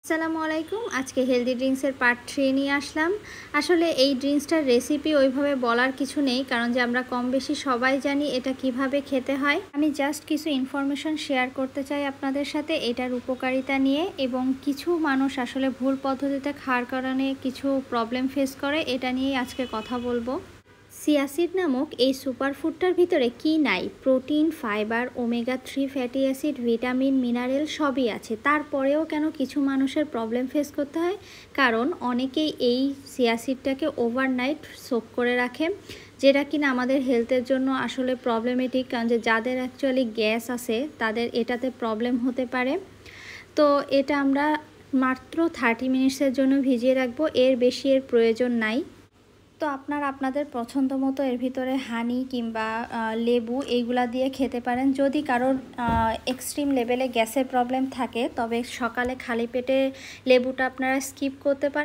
আসসালামু আলাইকুম। আজকে হেলদি ড্রিঙ্কসের পার্ট 3 নিয়ে আসলাম। আসলে এই ড্রিঙ্কসটার রেসিপি ওইভাবে বলার কিছু নেই, কারণ যে আমরা কম বেশি সবাই জানি এটা কিভাবে খেতে হয়। আমি জাস্ট কিছু ইনফরমেশন শেয়ার করতে চাই আপনাদের সাথে এটার উপকারিতা নিয়ে, এবং কিছু মানুষ আসলে ভুল পদ্ধতিতে খাওয়ার কারণে কিছু প্রবলেম ফেস করে, এটা নিয়েই আজকে কথা বলবো। চিয়া সিড নামক এই সুপারফুডটার ভিতরে কি নাই? Protein, fibre, omega 3 fatty acid, vitamin, mineral সবই আছে। তারপরেও কেন কিছু মানুষের প্রবলেম ফেস করতে হয়? কারণ অনেকেই এই চিয়া সিডটাকে ওভারনাইট সোক করে রাখে, যেটা কিনা আমাদের হেলথের জন্য আসলে প্রবলেমেটিক। কারণ যে যাদের অ্যাকচুয়ালি গ্যাস আছে তাদের এটাতে প্রবলেম হতে পারে। তো এটা আমরা মাত্র 30 মিনিটসের জন্য ভিজিয়ে রাখবো, এর বেশি এর প্রয়োজন নাই। তো আপনারা আপনাদের পছন্দ মতো এর ভিতরে হানি কিংবা লেবু এইগুলা দিয়ে খেতে পারেন। যদি কারোর এক্সট্রিম লেভেলে গ্যাসের প্রবলেম থাকে তবে সকালে খালি পেটে লেবুটা আপনারা স্কিপ করতে পারেন।